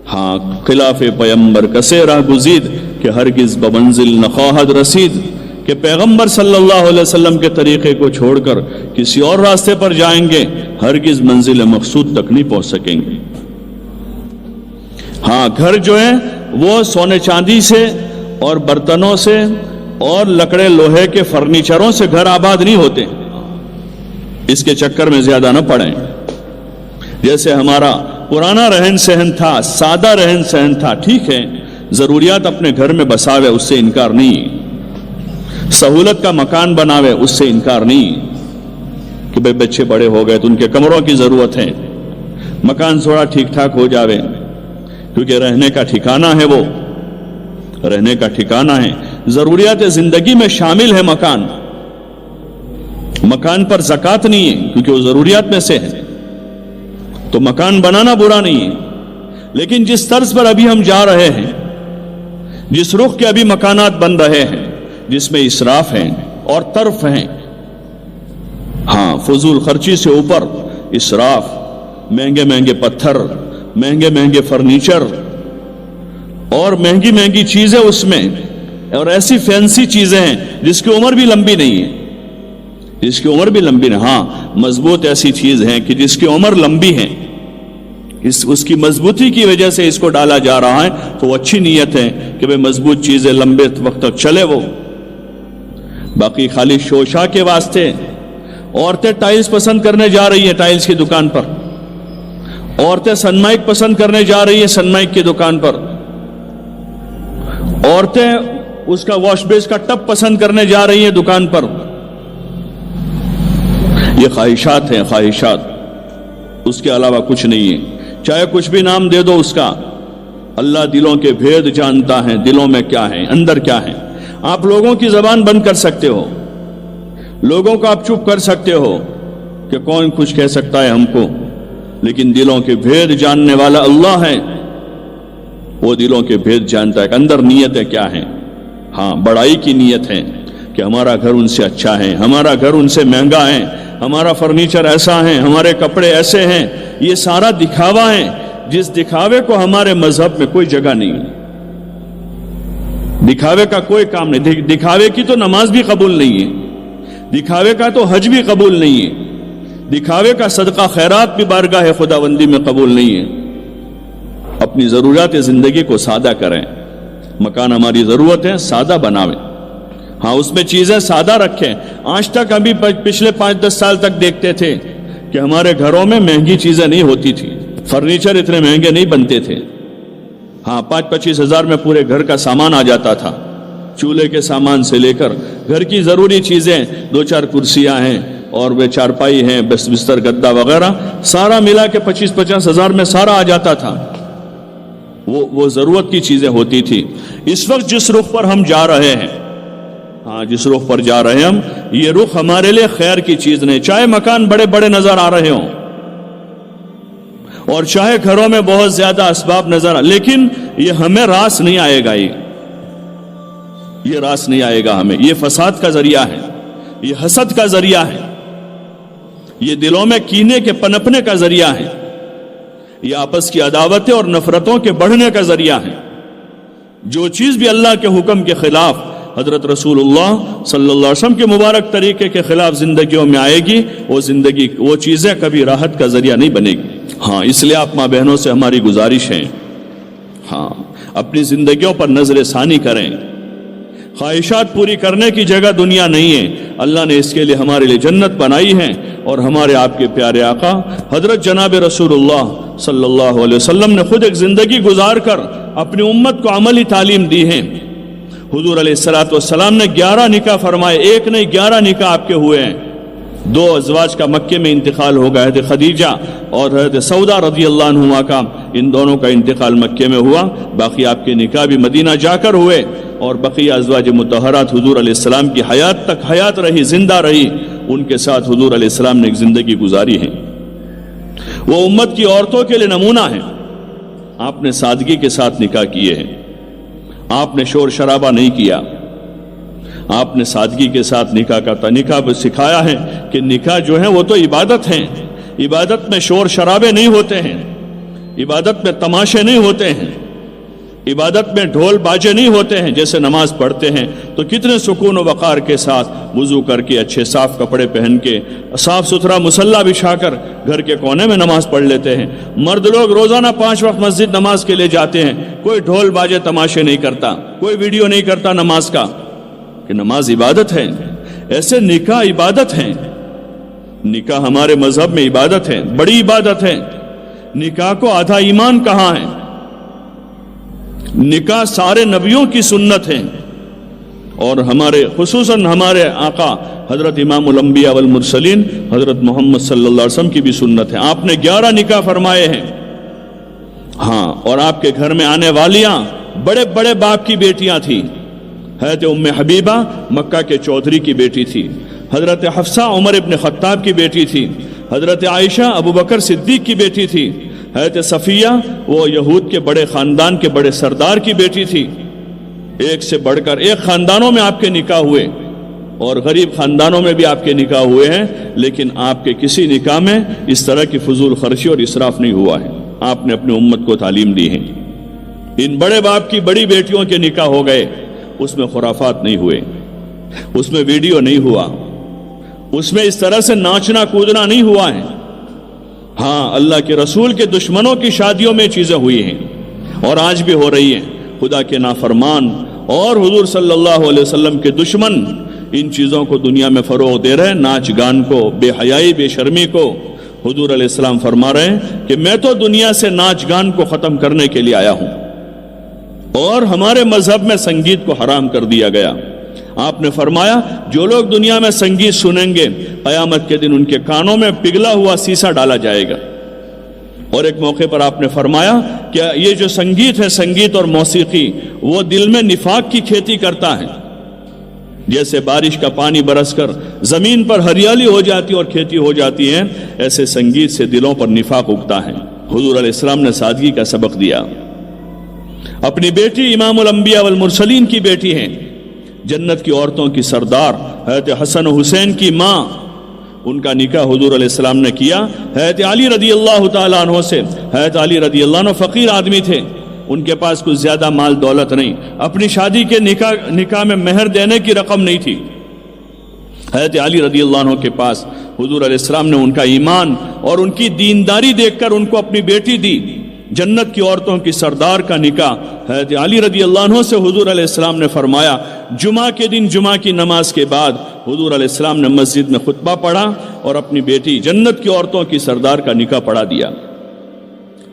ہاں خلاف پیغمبر کسے راہ گزید کہ ہرگز بمنزل نخواہد رسید، کہ پیغمبر صلی اللہ علیہ وسلم کے طریقے کو چھوڑ کر کسی اور راستے پر جائیں گے ہرگز منزل مقصود تک نہیں پہنچ سکیں گے۔ ہاں گھر جو ہے وہ سونے چاندی سے اور برتنوں سے اور لکڑے لوہے کے فرنیچروں سے گھر آباد نہیں ہوتے، اس کے چکر میں زیادہ نہ پڑیں۔ جیسے ہمارا پرانا رہن سہن تھا، سادہ رہن سہن تھا، ٹھیک ہے ضروریات اپنے گھر میں بساوے، اس سے انکار نہیں، سہولت کا مکان بناوے، اس سے انکار نہیں کہ بھئی بچے بڑے ہو گئے تو ان کے کمروں کی ضرورت ہے، مکان تھوڑا ٹھیک ٹھاک ہو جاوے، کیونکہ رہنے کا ٹھکانہ ہے، وہ رہنے کا ٹھکانہ ہے، ضروریات زندگی میں شامل ہے مکان، مکان پر زکوٰۃ نہیں ہے کیونکہ وہ ضروریات میں سے ہے، تو مکان بنانا برا نہیں ہے، لیکن جس طرز پر ابھی ہم جا رہے ہیں، جس رخ کے ابھی مکانات بن رہے ہیں جس میں اسراف ہیں اور طرف ہیں، ہاں فضول خرچی سے اوپر اسراف، مہنگے مہنگے پتھر، مہنگے مہنگے فرنیچر اور مہنگی مہنگی چیزیں اس میں، اور ایسی فینسی چیزیں ہیں جس کی عمر بھی لمبی نہیں ہے، جس کی عمر بھی لمبی نہیں، ہاں مضبوط ایسی چیز ہیں کہ جس کی عمر لمبی ہے، اس کی مضبوطی کی وجہ سے اس کو ڈالا جا رہا ہے، تو وہ اچھی نیت ہے کہ بھئی مضبوط چیزیں لمبے وقت تک چلے وہ، باقی خالی شوشا کے واسطے عورتیں ٹائلز پسند کرنے جا رہی ہیں ٹائلز کی دکان پر، عورتیں سنمائک پسند کرنے جا رہی ہیں سنمائک کی دکان پر، عورتیں اس کا واش بیس کا ٹب پسند کرنے جا رہی ہیں دکان پر، یہ خواہشات ہیں، خواہشات، اس کے علاوہ کچھ نہیں ہے، چاہے کچھ بھی نام دے دو اس کا، اللہ دلوں کے بھید جانتا ہے، دلوں میں کیا ہے، اندر کیا ہے۔ آپ لوگوں کی زبان بند کر سکتے ہو، لوگوں کو آپ چپ کر سکتے ہو کہ کون کچھ کہہ سکتا ہے ہم کو، لیکن دلوں کے بھید جاننے والا اللہ ہے، وہ دلوں کے بھید جانتا ہے کہ اندر نیتیں کیا ہیں۔ ہاں بڑائی کی نیت ہے کہ ہمارا گھر ان سے اچھا ہے، ہمارا گھر ان سے مہنگا ہے، ہمارا فرنیچر ایسا ہے، ہمارے کپڑے ایسے ہیں، یہ سارا دکھاوا ہے، جس دکھاوے کو ہمارے مذہب میں کوئی جگہ نہیں ہے، دکھاوے کا کوئی کام نہیں، دکھاوے کی تو نماز بھی قبول نہیں ہے، دکھاوے کا تو حج بھی قبول نہیں ہے، دکھاوے کا صدقہ خیرات بھی بارگاہ خداوندی میں قبول نہیں ہے۔ اپنی ضروریات زندگی کو سادہ کریں، مکان ہماری ضرورت ہے سادہ بناویں، ہاں اس میں چیزیں سادہ رکھیں۔ آج تک ابھی پچھلے 5-10 سال تک دیکھتے تھے کہ ہمارے گھروں میں مہنگی چیزیں نہیں ہوتی تھی، فرنیچر اتنے مہنگے نہیں بنتے تھے، ہاں 5-25 ہزار میں پورے گھر کا سامان آ جاتا تھا، چولہے کے سامان سے لے کر گھر کی ضروری چیزیں، 2-4 کرسیاں ہیں اور وہ چارپائی ہیں، بستر گدا وغیرہ، سارا ملا کے 25-50 ہزار میں سارا آ جاتا تھا، وہ ضرورت کی چیزیں ہوتی تھی۔ اس وقت جس رخ پر ہم جا رہے ہیں، ہاں جس رخ پر جا رہے ہیں ہم، یہ رخ ہمارے لیے خیر کی چیز نہیں، چاہے مکان بڑے بڑے نظر آ رہے ہوں اور چاہے گھروں میں بہت زیادہ اسباب نظر آ، لیکن یہ ہمیں راس نہیں آئے گا، یہ راس نہیں آئے گا ہمیں، یہ فساد کا ذریعہ ہے، یہ حسد کا ذریعہ ہے، یہ دلوں میں کینے کے پنپنے کا ذریعہ ہے، یہ آپس کی عداوتیں اور نفرتوں کے بڑھنے کا ذریعہ ہے۔ جو چیز بھی اللہ کے حکم کے خلاف، حضرت رسول اللہ صلی اللہ علیہ وسلم کے مبارک طریقے کے خلاف زندگیوں میں آئے گی، وہ چیزیں کبھی راحت کا ذریعہ نہیں بنے گی۔ ہاں اس لیے آپ ماں بہنوں سے ہماری گزارش ہے، ہاں اپنی زندگیوں پر نظر ثانی کریں، خواہشات پوری کرنے کی جگہ دنیا نہیں ہے، اللہ نے اس کے لیے ہمارے لیے جنت بنائی ہے، اور ہمارے آپ کے پیارے آقا حضرت جناب رسول اللہ صلی اللہ علیہ وسلم نے خود ایک زندگی گزار کر اپنی امت کو عملی تعلیم دی ہے۔ حضور علیہ السلام نے 11 نکاح فرمائے، ایک نہیں 11 نکاح آپ کے ہوئے ہیں۔ 2 ازواج کا مکے میں انتقال ہو گیا، حضرت خدیجہ اور حضرت سودا رضی اللہ عنہما کا، ان دونوں کا انتقال مکے میں ہوا، باقی آپ کے نکاح بھی مدینہ جا کر ہوئے، اور بقیہ ازواج مطہرات حضور علیہ السلام کی حیات تک حیات رہی، زندہ رہی، ان کے ساتھ حضور علیہ السلام نے ایک زندگی گزاری ہے۔ وہ امت کی عورتوں کے لیے نمونہ ہیں، آپ نے سادگی کے ساتھ نکاح کیے ہیں، آپ نے شور شرابہ نہیں کیا، آپ نے سادگی کے ساتھ نکاح کا نکاح سکھایا ہے کہ نکاح جو ہے وہ تو عبادت ہیں، عبادت میں شور شرابے نہیں ہوتے ہیں، عبادت میں تماشے نہیں ہوتے ہیں، عبادت میں ڈھول باجے نہیں ہوتے ہیں. جیسے نماز پڑھتے ہیں تو کتنے سکون و وقار کے ساتھ وضو کر کے اچھے صاف کپڑے پہن کے صاف ستھرا مصلی بچھا کر گھر کے کونے میں نماز پڑھ لیتے ہیں. مرد لوگ روزانہ 5 وقت مسجد نماز کے لیے جاتے ہیں، کوئی ڈھول باجے تماشے نہیں کرتا، کوئی ویڈیو نہیں کرتا نماز کا، کہ نماز عبادت ہے. ایسے نکاح عبادت ہے، نکاح ہمارے مذہب میں عبادت ہے، بڑی عبادت ہے. نکاح کو آدھا ایمان کہا ہے. نکاح سارے نبیوں کی سنت ہے، اور ہمارے خصوصاً ہمارے آقا حضرت امام الانبیاء والمرسلین حضرت محمد صلی اللہ علیہ وسلم کی بھی سنت ہے. آپ نے 11 نکاح فرمائے ہیں. ہاں، اور آپ کے گھر میں آنے والیاں بڑے بڑے باپ کی بیٹیاں تھیں. حضرت ام حبیبہ مکہ کے چودھری کی بیٹی تھی. حضرت حفصہ عمر ابن خطاب کی بیٹی تھی. حضرت عائشہ ابو بکر صدیق کی بیٹی تھی. حضرت صفیہ وہ یہود کے بڑے خاندان کے بڑے سردار کی بیٹی تھی. ایک سے بڑھ کر ایک خاندانوں میں آپ کے نکاح ہوئے، اور غریب خاندانوں میں بھی آپ کے نکاح ہوئے ہیں، لیکن آپ کے کسی نکاح میں اس طرح کی فضول خرچی اور اسراف نہیں ہوا ہے. آپ نے اپنی امت کو تعلیم دی ہے. ان بڑے باپ کی بڑی بیٹیوں کے نکاح ہو گئے، اس میں خرافات نہیں ہوئے، اس میں ویڈیو نہیں ہوا، اس میں اس طرح سے ناچنا کودنا نہیں ہوا ہے. ہاں، اللہ کے رسول کے دشمنوں کی شادیوں میں چیزیں ہوئی ہیں، اور آج بھی ہو رہی ہیں. خدا کے نافرمان اور حضور صلی اللہ علیہ وسلم کے دشمن ان چیزوں کو دنیا میں فروغ دے رہے ہیں، ناچ گان کو، بے حیائی بے شرمی کو. حضور علیہ السلام فرما رہے ہیں کہ میں تو دنیا سے ناچ گان کو ختم کرنے کے لیے آیا ہوں، اور ہمارے مذہب میں سنگیت کو حرام کر دیا گیا. آپ نے فرمایا جو لوگ دنیا میں سنگیت سنیں گے، قیامت کے دن ان کے کانوں میں پگھلا ہوا سیسا ڈالا جائے گا. اور ایک موقع پر آپ نے فرمایا کہ یہ جو سنگیت ہے، سنگیت اور موسیقی، وہ دل میں نفاق کی کھیتی کرتا ہے. جیسے بارش کا پانی برس کر زمین پر ہریالی ہو جاتی اور کھیتی ہو جاتی ہے، ایسے سنگیت سے دلوں پر نفاق اگتا ہے. حضور علیہ السلام نے سادگی کا سبق دیا. اپنی بیٹی امام الانبیاء والمرسلین کی بیٹی ہیں، جنت کی عورتوں کی سردار حضرت حسن و حسین کی ماں، ان کا نکاح حضور علیہ السلام نے کیا. حضرت علی رضی اللہ تعالیٰ عنہ سے. حضرت علی رضی اللہ عنہ فقیر آدمی تھے، ان کے پاس کچھ زیادہ مال دولت نہیں، اپنی شادی کے نکاح میں مہر دینے کی رقم نہیں تھی. حضرت علی رضی اللہ عنہ کے پاس حضور علیہ السلام نے ان کا ایمان اور ان کی دینداری دیکھ کر ان کو اپنی بیٹی دی. جنت کی عورتوں کی سردار کا نکاح حضرت علی رضی اللہ عنہ سے حضور علیہ السلام نے فرمایا. جمعہ کے دن جمعہ کی نماز کے بعد حضور علیہ السلام نے مسجد میں خطبہ پڑھا اور اپنی بیٹی جنت کی عورتوں کی سردار کا نکاح پڑھا دیا.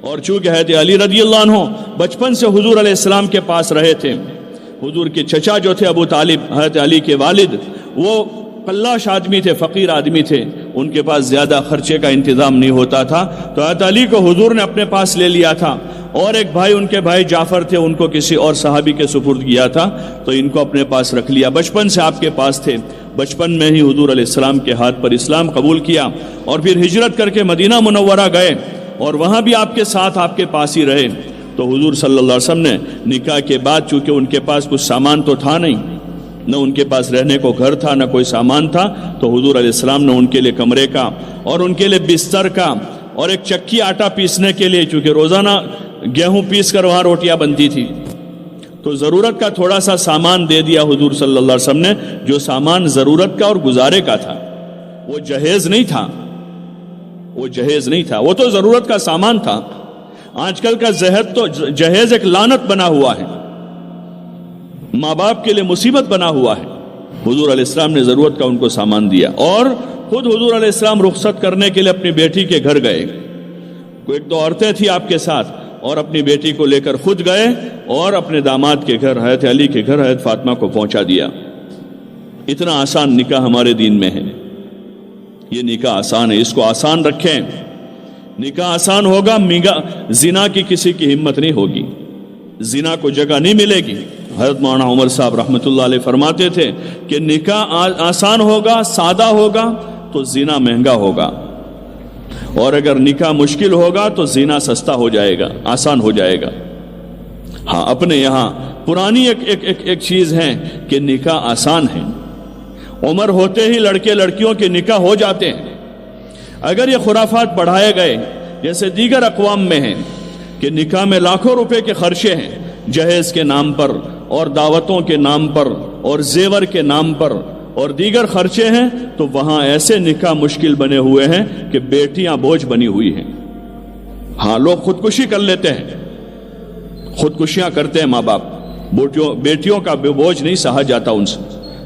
اور چونکہ حضرت علی رضی اللہ عنہ بچپن سے حضور علیہ السلام کے پاس رہے تھے، حضور کے چچا جو تھے ابو طالب، حضرت علی کے والد، وہ قلاش آدمی تھے، فقیر آدمی تھے، ان کے پاس زیادہ خرچے کا انتظام نہیں ہوتا تھا، تو حضرت علی کو حضور نے اپنے پاس لے لیا تھا. اور ایک بھائی، ان کے بھائی جعفر تھے، ان کو کسی اور صحابی کے سپرد کیا تھا، تو ان کو اپنے پاس رکھ لیا. بچپن سے آپ کے پاس تھے. بچپن میں ہی حضور علیہ السلام کے ہاتھ پر اسلام قبول کیا، اور پھر ہجرت کر کے مدینہ منورہ گئے، اور وہاں بھی آپ کے ساتھ آپ کے پاس ہی رہے. تو حضور صلی اللہ علیہ وسلم نے نکاح کے بعد، چونکہ ان کے پاس کچھ سامان تو تھا نہیں، نہ ان کے پاس رہنے کو گھر تھا، نہ کوئی سامان تھا، تو حضور علیہ السلام نے ان کے لیے کمرے کا اور ان کے لیے بستر کا اور ایک چکی آٹا پیسنے کے لیے، چونکہ روزانہ گیہوں پیس کر وہاں روٹیاں بنتی تھی، تو ضرورت کا تھوڑا سا سامان دے دیا حضور صلی اللہ علیہ وسلم نے. جو سامان ضرورت کا اور گزارے کا تھا، وہ جہیز نہیں تھا، وہ جہیز نہیں تھا، وہ تو ضرورت کا سامان تھا. آج کل کا جہیز ایک لعنت بنا ہوا ہے، ماں باپ کے لیے مصیبت بنا ہوا ہے. حضور علیہ السلام نے ضرورت کا ان کو سامان دیا، اور خود حضور علیہ السلام رخصت کرنے کے لیے اپنی بیٹی کے گھر گئے. ایک دو عورتیں تھیں آپ کے ساتھ، اور اپنی بیٹی کو لے کر خود گئے اور اپنے داماد کے گھر، حضرت علی کے گھر، حضرت فاطمہ کو پہنچا دیا. اتنا آسان نکاح ہمارے دین میں ہے. یہ نکاح آسان ہے، اس کو آسان رکھیں. نکاح آسان ہوگا، زنا کی کسی کی ہمت نہیں ہوگی، زنا کو جگہ نہیں ملے گی. حضرت مولانا عمر صاحب رحمۃ اللہ علیہ فرماتے تھے کہ نکاح آسان ہوگا، سادہ ہوگا تو زنا مہنگا ہوگا، اور اگر نکاح مشکل ہوگا تو زنا سستا ہو جائے گا، آسان ہو جائے گا. ہاں، اپنے یہاں پرانی ایک چیز ہے کہ نکاح آسان ہے. عمر ہوتے ہی لڑکے لڑکیوں کے نکاح ہو جاتے ہیں. اگر یہ خرافات بڑھائے گئے جیسے دیگر اقوام میں ہیں کہ نکاح میں لاکھوں روپے کے خرچے ہیں، جہیز کے نام پر اور دعوتوں کے نام پر اور زیور کے نام پر اور دیگر خرچے ہیں، تو وہاں ایسے نکاح مشکل بنے ہوئے ہیں کہ بیٹیاں بوجھ بنی ہوئی ہیں۔ ہاں، لوگ خودکشی کر لیتے ہیں، خودکشیاں کرتے ہیں ماں باپ، بیٹیوں کا بوجھ نہیں سہا جاتا ان سے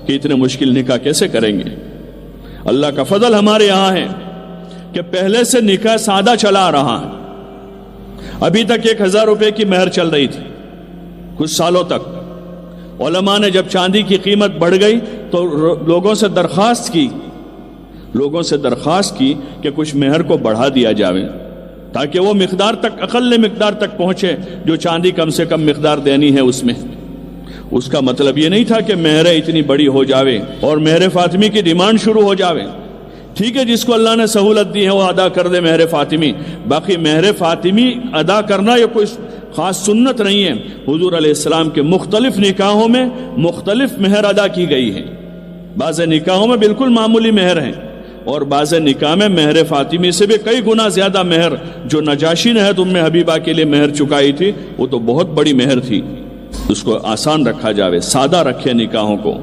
کہ اتنے مشکل نکاح کیسے کریں گے۔ اللہ کا فضل ہمارے یہاں ہے کہ پہلے سے نکاح سادہ چلا آ رہا ہے۔ ابھی تک 1000 روپے کی مہر چل رہی تھی کچھ سالوں تک۔ علماء نے جب چاندی کی قیمت بڑھ گئی تو لوگوں سے درخواست کی کہ کچھ مہر کو بڑھا دیا جاوے تاکہ وہ مقدار تک، اقل مقدار تک پہنچے جو چاندی کم سے کم مقدار دینی ہے اس میں۔ اس کا مطلب یہ نہیں تھا کہ مہریں اتنی بڑی ہو جاوے اور مہر فاطمی کی ڈیمانڈ شروع ہو جاوے۔ ٹھیک ہے، جس کو اللہ نے سہولت دی ہے وہ ادا کر دے مہر فاطمی، باقی مہر فاطمی ادا کرنا یہ کوئی خاص سنت نہیں ہے۔ حضور علیہ السلام کے مختلف نکاحوں میں مختلف مہر ادا کی گئی ہے۔ بعض نکاحوں میں بالکل معمولی مہر ہیں اور بعض نکاح میں مہر فاطمی سے بھی کئی گنا زیادہ مہر، جو نجاشی نے ام حبیبہ کے لیے مہر چکائی تھی وہ تو بہت بڑی مہر تھی۔ اس کو آسان رکھا جاوے، سادہ رکھے نکاحوں کو۔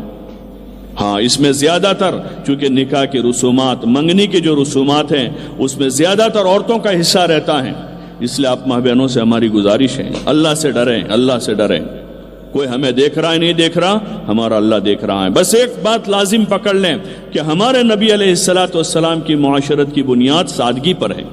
ہاں، اس میں زیادہ تر چونکہ نکاح کی رسومات، منگنی کی جو رسومات ہیں اس میں زیادہ تر عورتوں کا حصہ رہتا ہے، اس لیے آپ ماں بہنوں سے ہماری گزارش ہے، اللہ سے ڈریں، اللہ سے ڈریں۔ کوئی ہمیں دیکھ رہا ہے نہیں دیکھ رہا، ہمارا اللہ دیکھ رہا ہے۔ بس ایک بات لازم پکڑ لیں کہ ہمارے نبی علیہ الصلوۃ والسلام کی معاشرت کی بنیاد سادگی پر ہے۔